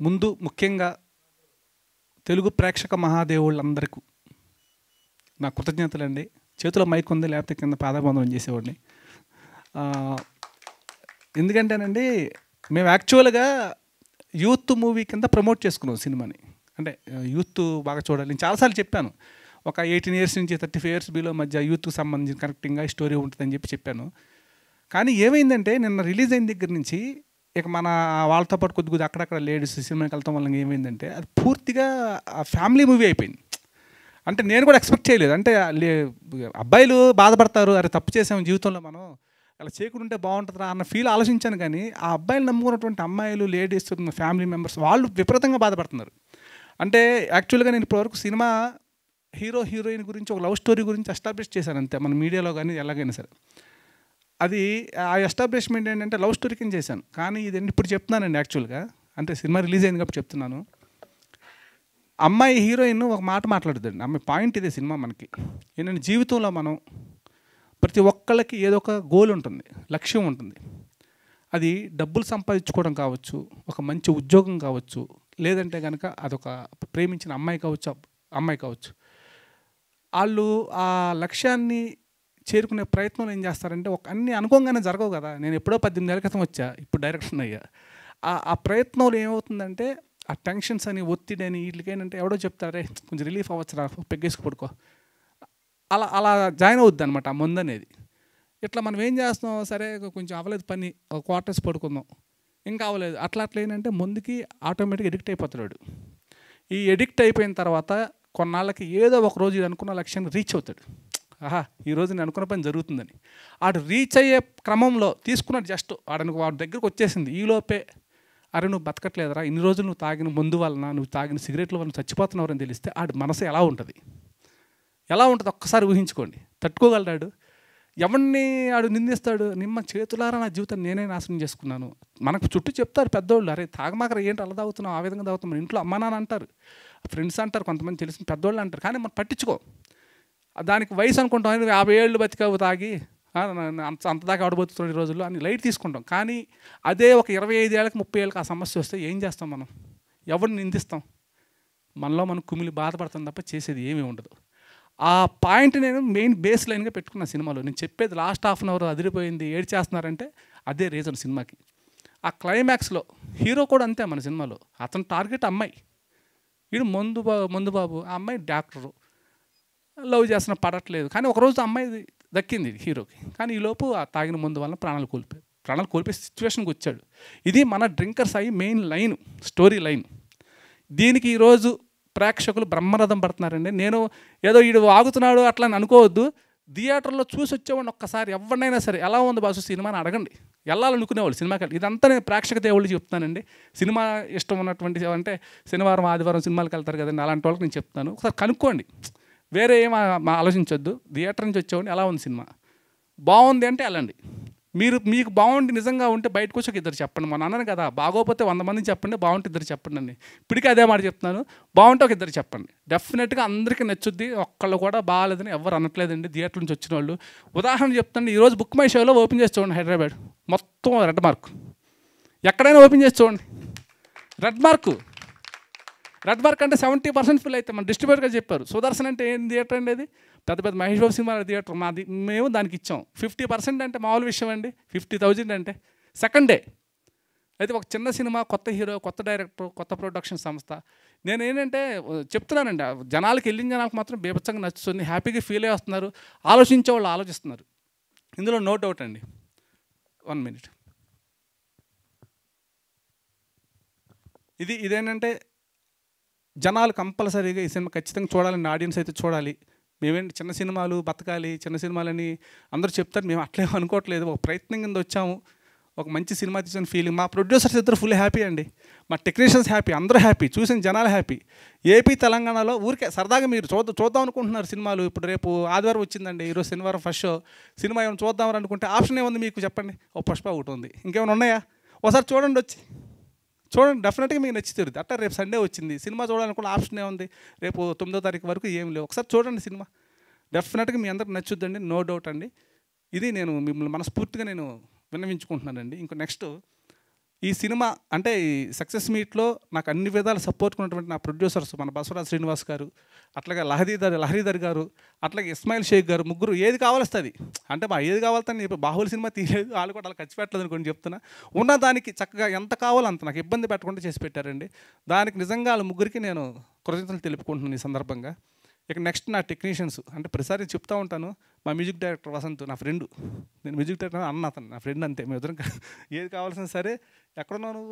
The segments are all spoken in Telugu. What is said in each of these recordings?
ముందు ముఖ్యంగా తెలుగు ప్రేక్షక మహాదేవుళ్ళందరికీ నా కృతజ్ఞతలండి. చేతిలో మైక్ ఉంది, లేకపోతే కింద పాదాబంధనం చేసేవాడిని. ఎందుకంటేనండి మేము యాక్చువల్గా యూత్ మూవీ కింద ప్రమోట్ చేసుకున్నాం సినిమాని. అంటే యూత్ బాగా చూడాలి. నేను చాలాసార్లు చెప్పాను, ఒక 18 years నుంచి 35 years బిలో మధ్య యూత్కి సంబంధించిన కనెక్టింగ్గా స్టోరీ ఉంటుందని చెప్పాను. కానీ ఏమైందంటే నిన్న రిలీజ్ అయిన దగ్గర నుంచి ఇక మన వాళ్ళతో పాటు కొద్ది అక్కడక్కడ లేడీస్ సినిమాకి వెళ్తాం వల్ల ఏమైందంటే అది పూర్తిగా ఫ్యామిలీ మూవీ అయిపోయింది. అంటే నేను కూడా ఎక్స్పెక్ట్ చేయలేదు. అంటే అబ్బాయిలు బాధపడతారు, అరే తప్పు చేసాము జీవితంలో, మనం అలా చేయకుంటే బాగుంటుందా అన్న ఫీల్ ఆలోచించాను. కానీ ఆ అబ్బాయిలు నమ్ముకున్నటువంటి అమ్మాయిలు, లేడీస్, ఫ్యామిలీ మెంబర్స్ వాళ్ళు విపరీతంగా బాధపడుతున్నారు. అంటే యాక్చువల్గా నేను ఇప్పటివరకు సినిమా హీరో హీరోయిన్ గురించి ఒక లవ్ స్టోరీ గురించి ఎస్టాబ్లిష్ చేశాను అంతే, మన మీడియాలో కానీ ఎలాగైనా సరే. అది ఆ ఎస్టాబ్లిష్మెంట్ ఏంటంటే లవ్ స్టోరీ కింద చేశాను. కానీ ఇదండి ఇప్పుడు చెప్తున్నానండి, యాక్చువల్గా అంటే సినిమా రిలీజ్ అయింది కాబట్టి చెప్తున్నాను. అమ్మాయి హీరోయిన్ ఒక మాట మాట్లాడుతుంది, అమ్మాయి పాయింట్ ఇదే సినిమా మనకి ఏంటంటే, జీవితంలో మనం ప్రతి ఒక్కళ్ళకి ఏదో ఒక గోల్ ఉంటుంది, లక్ష్యం ఉంటుంది. అది డబ్బులు సంపాదించుకోవడం కావచ్చు, ఒక మంచి ఉద్యోగం కావచ్చు, లేదంటే కనుక అదొక ప్రేమించిన అమ్మాయి కావచ్చు. వాళ్ళు ఆ లక్ష్యాన్ని చేరుకునే ప్రయత్నంలో ఏం చేస్తారంటే, అన్నీ అనుకోగానే జరగవు కదా. నేను ఎప్పుడో 18 ఏళ్ళ క్రితం వచ్చా, ఇప్పుడు డైరెక్షన్ అయ్యా. ఆ ప్రయత్నంలో ఏమవుతుందంటే, ఆ టెన్షన్స్ అని, ఒత్తిడి అని, వీటికేంటంటే ఎవడో చెప్తారే కొంచెం రిలీఫ్ అవ్వచ్చురా, పెగ్గేసుకు పడుకో, అలా అలా జాయిన్ అవుద్ది అనమాట ఆ మందు అనేది. ఇట్లా మనం ఏం చేస్తాం, సరే కొంచెం అవ్వలేదు పని, ఒక క్వార్టర్స్ పడుకుందాం, ఇంకా అవ్వలేదు, అట్లా ఏంటంటే ముందుకి ఆటోమేటిక్గా ఎడిక్ట్ అయిపోతాడు. ఈ ఎడిక్ట్ అయిపోయిన తర్వాత కొన్నాళ్ళకి ఏదో ఒక రోజు అనుకున్న లక్ష్యాన్ని రీచ్ అవుతాడు. ఆహా, ఈరోజు నేను అనుకున్న పని జరుగుతుందని. ఆడు రీచ్ అయ్యే క్రమంలో తీసుకున్నాడు, జస్ట్ వాడి దగ్గరకు వచ్చేసింది. ఈలోపే అరే నువ్వు బతకట్లేదురా, ఇన్ని రోజులు నువ్వు తాగిన మందు వలన, నువ్వు తాగిన సిగరెట్ల వలన చచ్చిపోతున్నారని తెలిస్తే ఆడి మనసు ఎలా ఉంటుంది ఒక్కసారి ఊహించుకోండి. తట్టుకోగలడాడు? ఎవరిని ఆడు నిందిస్తాడు? నిమ్మ చేతులారా నా జీవితం నేనే నాశనం చేసుకున్నాను. మనకు చుట్టూ చెప్తారు పెద్దోళ్ళు, అరే తాగమాకర ఏంటి అలా తాగుతున్నావు, ఆ విధంగా తాగుతాం. మన ఇంట్లో అమ్మా నాన్న అంటారు, ఫ్రెండ్స్ అంటారు, కొంతమంది తెలిసిన పెద్దోళ్ళు అంటారు. కానీ మనం పట్టించుకో. దానికి వయసు అనుకుంటాం, 50 ఏళ్ళు బతికావు తాగి, అంతదాకా ఆడబోతున్నాడు ఈ రోజుల్లో అని లైట్ తీసుకుంటాం. కానీ అదే ఒక 25 ఏళ్ళకి 30 ఏళ్ళకి ఆ సమస్య వస్తే ఏం చేస్తాం మనం? ఎవరిని నిందిస్తాం? మనలో మనం కుమిలి బాధపడతాం తప్ప చేసేది ఏమీ ఉండదు. ఆ పాయింట్ నేను మెయిన్ బేస్ లైన్గా పెట్టుకున్న సినిమాలో. నేను చెప్పేది లాస్ట్ హాఫ్ అన్ అవర్ అదిరిపోయింది, ఏడు చేస్తున్నారంటే అదే రీజన్ సినిమాకి. ఆ క్లైమాక్స్లో హీరో కూడా అంతే మన సినిమాలో. అతని టార్గెట్ అమ్మాయి, వీడు మందు బాబు, ఆ అమ్మాయి డాక్టరు, లవ్ చేస్తున్న పడట్లేదు. కానీ ఒకరోజు అమ్మాయి దక్కింది హీరోకి. కానీ ఈలోపు ఆ తాగిన మందు వల్ల ప్రాణాలు కోల్పోయే సిచ్యువేషన్కి వచ్చాడు. ఇది మన డ్రింకర్స్ అయ్యి మెయిన్ లైన్, స్టోరీ లైన్. దీనికి ఈరోజు ప్రేక్షకులు బ్రహ్మరథం పడుతున్నారండి. నేను ఏదో వీడు ఆగుతున్నాడు అట్లా అని అనుకోవద్దు. థియేటర్లో చూసి వచ్చేవాడిని ఒక్కసారి ఎవరినైనా సరే ఎలా ఉంది బాసు సినిమా అని అడగండి, వెళ్ళాలనుకునేవాళ్ళు సినిమాకి వెళ్ళి. ఇదంతా నేను ప్రేక్షక దేవుళ్ళు చెప్తానండి. సినిమా ఇష్టం ఉన్నటువంటి అంటే శనివారం ఆదివారం సినిమాలకు వెళ్తారు కదండి, అలాంటి వాళ్ళకి నేను చెప్తాను, ఒకసారి కనుక్కోండి. వేరే ఏం ఆలోచించొద్దు. థియేటర్ నుంచి వచ్చేవాడిని ఎలా ఉంది సినిమా, బాగుంది అంటే వెళ్ళండి. మీకు బాగుండి నిజంగా ఉంటే బయటకు వచ్చి ఒక ఇద్దరు చెప్పండి. మన అన్నాను కదా, బాగోపోతే 100 మందికి చెప్పండి, బాగుంటే ఇద్దరు చెప్పండి అండి. ఇప్పటికీ అదే మాట చెప్తున్నాను, బాగుంటే ఒక ఇద్దరు చెప్పండి. డెఫినెట్గా అందరికీ నచ్చుద్ది. ఒక్కళ్ళు కూడా బాగాలేదని ఎవరు అనట్లేదండి థియేటర్ నుంచి వచ్చిన వాళ్ళు. ఉదాహరణ చెప్తాను, ఈరోజు బుక్ మై షోలో ఓపెన్ చేసి చూడండి, హైదరాబాద్ మొత్తం రెడ్ మార్క్. ఎక్కడైనా ఓపెన్ చేసి చూడండి, రెడ్ మార్క్ అంటే 70% ఫిల్ అయితే మన డిస్ట్రిబ్యూటర్గా చెప్పారు. సుదర్శన్ అంటే ఏం థియేటర్ అండి, అది పెద్ద మహేష్ బాబు సినిమా థియేటర్ మాది, మేము దానికి ఇచ్చాం. 50% అంటే మామూలు విషయం అండి, 50,000 అంటే సెకండ్ డే. అయితే ఒక చిన్న సినిమా, కొత్త హీరో, కొత్త డైరెక్టర్, కొత్త ప్రొడక్షన్ సంస్థ. నేను ఏంటంటే చెప్తున్నానండి, జనాలకు వెళ్ళిన జనాలకు మాత్రం బీభత్సంగా నచ్చుతుంది, హ్యాపీగా ఫీల్ అయ్యి వస్తున్నారు, ఆలోచించే వాళ్ళు ఆలోచిస్తున్నారు. ఇందులో నో డౌట్ అండి. 1 minute. ఇదేంటంటే జనాలు కంపల్సరీగా ఈ సినిమా ఖచ్చితంగా చూడాలని, ఆడియన్స్ అయితే చూడాలి. మేమేంటి చిన్న సినిమాలు బతకాలి, చిన్న సినిమాలని అందరూ చెప్తారు, మేము అట్లే అనుకోవట్లేదు. ఒక ప్రయత్నం కింద వచ్చాము, ఒక మంచి సినిమా తీసిన ఫీలింగ్. మా ప్రొడ్యూసర్స్ ఇద్దరు ఫుల్ హ్యాపీ అండి, మా టెక్నీషియన్స్ హ్యాపీ, అందరూ హ్యాపీ, చూసిన జనాలు హ్యాపీ. ఏపీ తెలంగాణలో ఊరికే సరదాగా మీరు చూద్దాం అనుకుంటున్నారు సినిమాలు. ఇప్పుడు రేపు ఆదివారం వచ్చిందండి, ఈరోజు శనివారం ఫస్ట్ షో. సినిమా ఏమైనా చూద్దామని అనుకుంటే ఆప్షన్ ఏముంది మీకు చెప్పండి? ఓ పుష్ప ఒకటి ఉంది, ఇంకేమైనా ఉన్నాయా? ఒకసారి చూడండి, చూడండి, డెఫినెట్గా మీకు నచ్చి తీరుతుంది. అట్లా రేపు సండే వచ్చింది, సినిమా చూడాలనుకున్న ఆప్షన్ ఏముంది? రేపు 9వ తారీఖు వరకు ఏం లేవు. ఒకసారి చూడండి సినిమా, డెఫినెట్గా మీ అందరికి నచ్చుద్దండి, నో డౌట్ అండి. ఇది నేను మిమ్మల్ని మనస్ఫూర్తిగా విన్నవించుకుంటున్నానండి. ఇంకో నెక్స్ట్ ఈ సినిమా అంటే ఈ సక్సెస్ మీట్లో నాకు అన్ని విధాలు సపోర్ట్ ఉన్నటువంటి నా ప్రొడ్యూసర్స్ మన బసవరాజ్ శ్రీనివాస్ గారు, అట్లాగే లహరీధర్ గారు, అట్లాగే ఇస్మాయిల్ షేక్ గారు, ముగ్గురు ఏది కావాలస్తుంది అంటే మా ఏది కావాలని ఇప్పుడు బాహుబలి సినిమా తీయలేదు, వాళ్ళు కూడా అలా ఖర్చు పెట్టలేదు అనుకోండి చెప్తున్నా. ఉన్న దానికి చక్కగా ఎంత కావాలో అంత నాకు ఇబ్బంది పెట్టకుండా చేసి పెట్టారండి. దానికి నిజంగా వాళ్ళ ముగ్గురికి నేను కృతజ్ఞతలు తెలుపుకుంటున్నాను ఈ సందర్భంగా. ఇక నెక్స్ట్ నా టెక్నీషియన్స్ అంటే ప్రతిసారి చెప్తూ ఉంటాను. మా మ్యూజిక్ డైరెక్టర్ వసంత్ నా ఫ్రెండ్, నేను మ్యూజిక్ డైరెక్టర్ అన్న అతను నా ఫ్రెండ్ అంతే. మేము ఇద్దరం ఏది కావాల్సినా సరే ఎక్కడున్నావు నువ్వు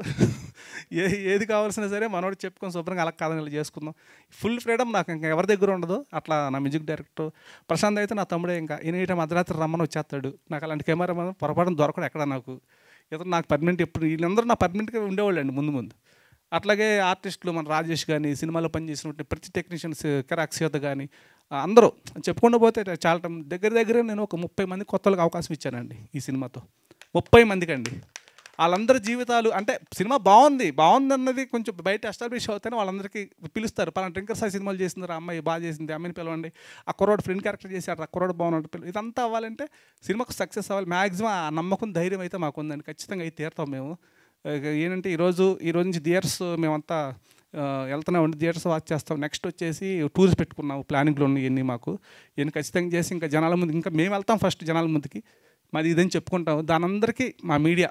ఏది కావాల్సినా సరే మనోడు చెప్పుకొని శుభ్రంగా అలా కాదని ఇలా చేసుకుందాం. ఫుల్ ఫ్రీడమ్ నాకు ఇంకా ఎవరి దగ్గర ఉండదు. అట్లా నా మ్యూజిక్ డైరెక్టర్ ప్రశాంత్ అయితే నా తమ్ముడే. ఇంకా ఎనీ టైం అర్ధరాత్రి రమ్మని వచ్చేస్తాడు. నాకు అలాంటి కెమెరా పొరపాటున దొరకడు ఎక్కడ నాకు. ఇతను నాకు పర్మనెంట్ ఎప్పుడు వీళ్ళందరూ నా పర్మనెంట్గా ఉండేవాళ్ళు అండి ముందు. అట్లాగే ఆర్టిస్టులు మన రాజేష్ కానీ, సినిమాలో పనిచేసినటువంటి ప్రతి టెక్నీషియన్స్ కిరాక్సియత కానీ అందరూ చెప్పుకుండా పోతే చాలా దగ్గర నేను ఒక 30 మంది కొత్తలకు అవకాశం ఇచ్చానండి ఈ సినిమాతో. 30 మందికి అండి. వాళ్ళందరి జీవితాలు అంటే సినిమా బాగుంది అన్నది కొంచెం బయట ఎస్టాబ్లిష్ అవుతానే వాళ్ళందరికీ పిలుస్తారు. పలానా డ్రింకర్ సాయి సినిమాలు చేసింది, అమ్మాయి బాగా చేసింది, అమ్మాయిని పిలవండి, ఆ కుర్రోడు ఫ్రెండ్ క్యారెక్టర్ చేశాడు, ఆ కుర్రోడు బాగున్నాడు పిల్లలు. ఇదంతా అవ్వాలంటే సినిమాకు సక్సెస్ అవ్వాలి. మ్యాక్సిమం ఆ నమ్మకం ధైర్యం అయితే మాకు ఉందండి. ఖచ్చితంగా అయితే తీరుతాం మేము. ఏంటంటే ఈరోజు నుంచి థియేటర్స్ మేమంతా వెళ్తున్నామండి, థియేటర్స్ వాచ్ చేస్తాం. నెక్స్ట్ వచ్చేసి టూర్స్ పెట్టుకున్నాము, ప్లానింగ్లో ఉన్నాయి ఇవన్నీ మాకు. ఇవన్నీ ఖచ్చితంగా చేసి ఇంకా జనాల ముందు ఇంకా మేము వెళ్తాం ఫస్ట్ జనాల ముందుకి, మాది ఇదని చెప్పుకుంటాం. దాని అందరికీ మా మీడియా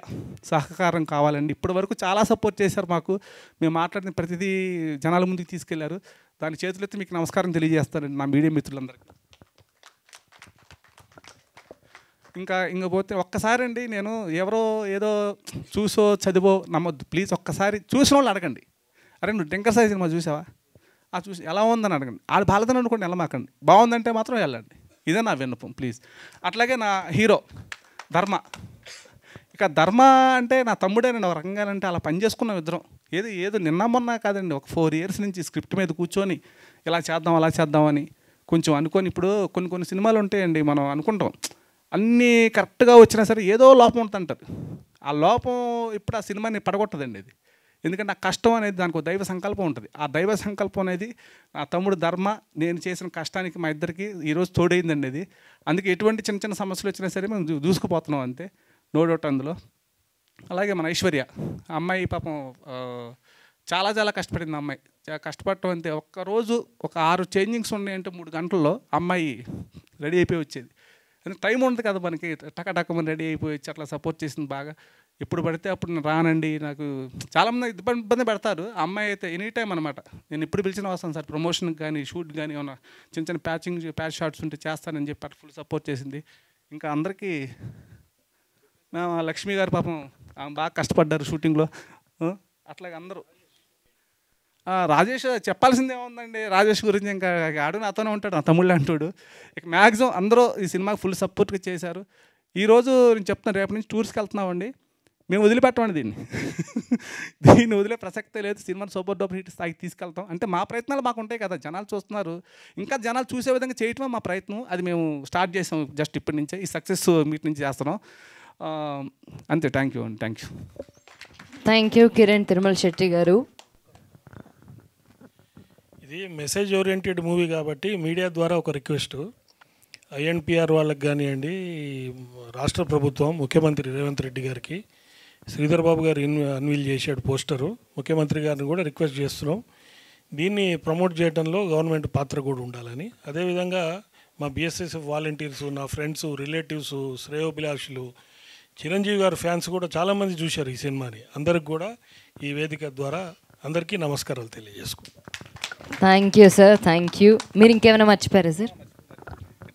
సహకారం కావాలండి. ఇప్పటి వరకు చాలా సపోర్ట్ చేశారు మాకు. మేము మాట్లాడిన ప్రతిదీ జనాల ముందుకు తీసుకెళ్లారు. దాని చేతులెత్తి మీకు నమస్కారం తెలియజేస్తానండి నా మీడియా మిత్రులందరికీ. ఇంకా పోతే ఒక్కసారి అండి, నేను ఎవరో ఏదో చూసో చదివో నమ్మొద్దు ప్లీజ్. ఒక్కసారి చూసిన వాళ్ళు అడగండి, అరే నువ్వు డ్రింకర్ సాయి సినిమా చూసావా, చూసి ఎలా ఉందని అడగండి. వాళ్ళు బాధని అనుకోండి వెళ్ళమాకండి, బాగుందంటే మాత్రం వెళ్ళండి. ఇదే నా విన్నపం ప్లీజ్. అట్లాగే నా హీరో ధర్మ, ఇక ధర్మ అంటే నా తమ్ముడేనండి ఒక రకంగా. అంటే అలా పని చేసుకున్నాం ఇద్దరం. ఏదో నిన్న మొన్న కాదండి, ఒక 4 years నుంచి స్క్రిప్ట్ మీద కూర్చొని ఇలా చేద్దాం అలా చేద్దామని కొంచెం అనుకొని. ఇప్పుడు కొన్ని సినిమాలు ఉంటాయండి, మనం అనుకుంటాం అన్నీ కరెక్ట్గా వచ్చినా సరే ఏదో లోపం ఉంటుంటారు. ఆ లోపం ఇప్పుడు ఆ సినిమాని పడగొట్టదండి అది. ఎందుకంటే ఆ కష్టం అనేది దానికి ఒక దైవ సంకల్పం ఉంటుంది. ఆ దైవ సంకల్పం అనేది నా తమ్ముడు ధర్మ నేను చేసిన కష్టానికి మా ఇద్దరికి ఈరోజు తోడైందండి అది. అందుకే ఎటువంటి చిన్న సమస్యలు వచ్చినా సరే మేము దూసుకుపోతున్నాం అంతే, నో డౌట్ అందులో. అలాగే మన ఐశ్వర్య అమ్మాయి పాపం చాలా కష్టపడింది. అమ్మాయి కష్టపడటం అంతే. ఒక్కరోజు ఒక 6 చేంజింగ్స్ ఉన్నాయంటే 3 గంటల్లో అమ్మాయి రెడీ అయిపోయి వచ్చేది. టైం ఉంటుంది కదా మనకి, టకటకమని రెడీ అయిపోయి వచ్చి అట్లా సపోర్ట్ చేసింది బాగా. ఎప్పుడు పడితే అప్పుడు నేను రానండి, నాకు చాలామంది ఇబ్బంది పెడతారు. ఆ అమ్మాయి అయితే ఎనీ టైం అనమాట, నేను ఎప్పుడు పిలిచిన వస్తాను సార్, ప్రమోషన్కి కానీ షూట్ కానీ ఏమన్నా చిన్న ప్యాచ్ షాట్స్ ఉంటే చేస్తానని చెప్పి అట్లా ఫుల్ సపోర్ట్ చేసింది. ఇంకా అందరికీ లక్ష్మి గారు పాపం బాగా కష్టపడ్డారు షూటింగ్లో. అట్లాగే అందరూ రాజేష్ చెప్పాల్సిందే ఉందండి. రాజేష్ గురించి ఇంకా ఆడు నాతోనే ఉంటాడు, నా తమ్ముళ్ళు అంటాడు. ఇక మ్యాక్సిమం అందరూ ఈ సినిమాకి ఫుల్ సపోర్ట్గా చేశారు. ఈరోజు నేను చెప్తున్నాను, రేపటి నుంచి టూర్స్కి వెళ్తున్నామండి. మేము వదిలిపెట్టమండి దీన్ని వదిలే ప్రసక్తే లేదు. సినిమాని సూపర్ డూపర్ హిట్ స్థాయికి తీసుకెళ్తాం. అంటే మా ప్రయత్నాలు మాకు ఉంటాయి కదా, జనాలు చూస్తున్నారు, ఇంకా జనాలు చూసే విధంగా చేయటమే మా ప్రయత్నం. అది మేము స్టార్ట్ చేసాం జస్ట్ ఇప్పటి నుంచే, ఈ సక్సెస్ మీట్ నుంచి చేస్తున్నాం అంతే. Thank you. Thank you Kiran Tirumala Shetty గారు. ఇది మెసేజ్ ఓరియంటెడ్ మూవీ కాబట్టి మీడియా ద్వారా ఒక రిక్వెస్ట్, ఐఎన్పిఆర్ వాళ్ళకి కానివ్వండి, రాష్ట్ర ప్రభుత్వం ముఖ్యమంత్రి రేవంత్ రెడ్డి గారికి శ్రీధర్ బాబు గారు అన్వీల్ చేశాడు పోస్టరు. ముఖ్యమంత్రి గారిని కూడా రిక్వెస్ట్ చేస్తున్నాం, దీన్ని ప్రమోట్ చేయడంలో గవర్నమెంట్ పాత్ర కూడా ఉండాలని. అదేవిధంగా మా బిఎస్ఎస్ఎఫ్ వాలంటీర్స్, నా ఫ్రెండ్స్, రిలేటివ్స్, శ్రేయోభిలాషులు, చిరంజీవి గారు ఫ్యాన్స్ కూడా చాలామంది చూశారు ఈ సినిమాని. అందరికి కూడా ఈ వేదిక ద్వారా అందరికీ నమస్కారాలు తెలియజేసుకుంటాం. Thank you sir, thank you. మీరు ఇంకేమైనా మర్చిపోయారా సార్?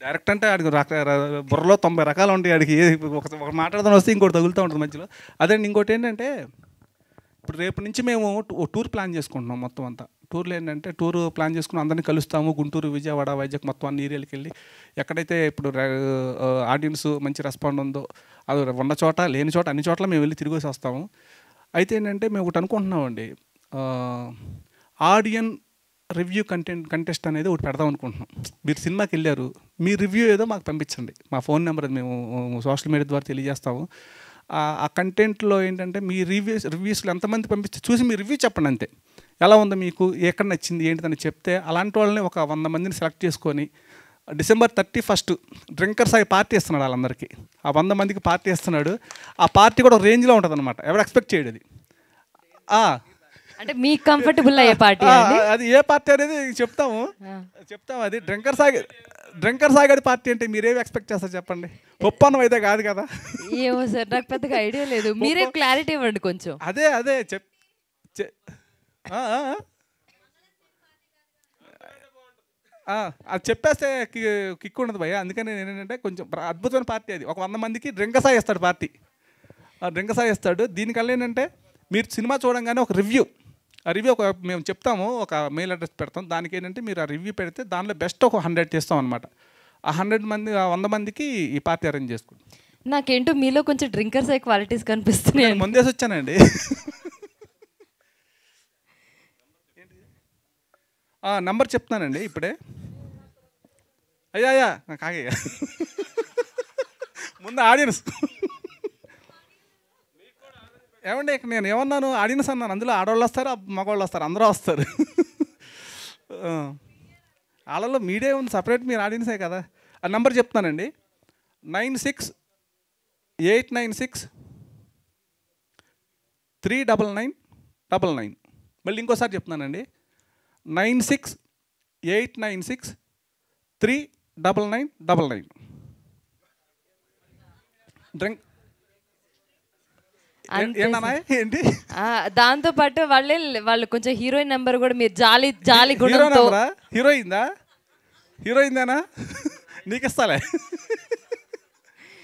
డైరెక్ట్ అంటే ఆడికి బుర్రలో 90 రకాలు ఉంటాయి. ఆడికి ఒక మాట్లాడదాం వస్తే ఇంకోటి తగులుతూ ఉంటుంది మధ్యలో. అదే ఇంకోటి ఏంటంటే, ఇప్పుడు రేపు నుంచి మేము టూర్ ప్లాన్ చేసుకుంటున్నాం. మొత్తం అంతా టూర్లు ఏంటంటే, టూర్ ప్లాన్ చేసుకుని అందరినీ కలుస్తాము. గుంటూరు, విజయవాడ, వైజాగ్ మొత్తం అన్ని ఏరియాలకు వెళ్ళి ఎక్కడైతే ఇప్పుడు ఆడియన్స్ మంచి రెస్పాండ్ ఉందో, అది ఉన్న చోట లేని చోట అన్ని చోట్ల మేము వెళ్ళి తిరిగేసి వస్తాము. అయితే ఏంటంటే మేము ఒకటి అనుకుంటున్నామండి, ఆడియన్ రివ్యూ కంటెస్ట్ అనేది ఒకటి పెడదాం అనుకుంటున్నాం. మీరు సినిమాకి వెళ్ళారు, మీ రివ్యూ ఏదో మాకు పంపించండి. మా ఫోన్ నెంబర్ మేము సోషల్ మీడియా ద్వారా తెలియజేస్తాము. ఆ కంటెంట్లో ఏంటంటే మీ రివ్యూస్లో ఎంతమంది పంపిస్తే చూసి మీ రివ్యూ చెప్పండి అంతే. ఎలా ఉందో మీకు, ఎక్కడ నచ్చింది ఏంటిదని చెప్తే అలాంటి వాళ్ళని ఒక 100 మందిని సెలెక్ట్ చేసుకొని December 31 డ్రింకర్ సాయి పార్టీ ఇస్తున్నాడు వాళ్ళందరికీ. ఆ 100 మందికి పార్టీ ఇస్తున్నాడు. ఆ పార్టీ కూడా ఒక రేంజ్లో ఉంటుంది అనమాట, ఎవరు ఎక్స్పెక్ట్ చేయడు అది. అంటే మీకు కంఫర్టబుల్ అయ్యే పార్టీ అండి? అది ఏ పార్టీ అనేది చెప్తాము. అది డ్రింకర్ సాగడి పార్టీ అంటే మీరేమి ఎక్స్పెక్ట్ చేస్తారు చెప్పండి? ఒప్పన్నం అయితే కాదు కదా. ఏమో సార్, నాకు పెద్దగా ఐడియా లేదు, మీరే క్లారిటీ ఇవ్వండి కొంచెం. అదే అది చెప్పేస్తే కిక్ ఉండదు భయ్య. అందుకని ఏంటంటే కొంచెం అద్భుతమైన పార్టీ అది. ఒక 100 మందికి డ్రింక్ సాయి ఇస్తాడు పార్టీ. డ్రింక్ సాయి ఇస్తాడు. దీనికల్లా ఏంటంటే మీరు సినిమా చూడంగానే ఒక రివ్యూ, ఆ రివ్యూ మేము చెప్తాము, ఒక మెయిల్ అడ్రస్ పెడతాం. దానికి ఏంటంటే మీరు ఆ రివ్యూ పెడితే దానిలో బెస్ట్ ఒక 100 చేస్తాం అనమాట. ఆ 100 మందికి ఈ పార్టీ అరేంజ్ చేసుకుంటాం. నాకేంటో మీలో కొంచెం డ్రింకర్స్ అయ్యే క్వాలిటీస్ కనిపిస్తున్నాయి. ముందేసి వచ్చానండి. నంబర్ చెప్తానండి ఇప్పుడే. అయ్యా కాగయ్యా, ముందు ఆడియన్స్. ఏమండి ఇక్కడ నేను ఏమన్నాను? ఆడియన్స్ అన్నాను. అందులో ఆడవాళ్ళు వస్తారు, మగవాళ్ళు వస్తారు, అందరూ వస్తారు. వాళ్ళలో మీడియా ఉంది సపరేట్, మీరు ఆడియన్సే కదా. ఆ నెంబర్ చెప్తానండి, 96-896-39999. మళ్ళీ ఇంకోసారి చెప్తున్నానండి, 96-896-39999. డ్రింక్ ఏంటి? దాంతో పాటు వాళ్ళు కొంచెం హీరోయిన్ నెంబర్ కూడా మీరు జాలి గుణంతో. హీరోయిందేనా? నీకు ఇస్తాలే.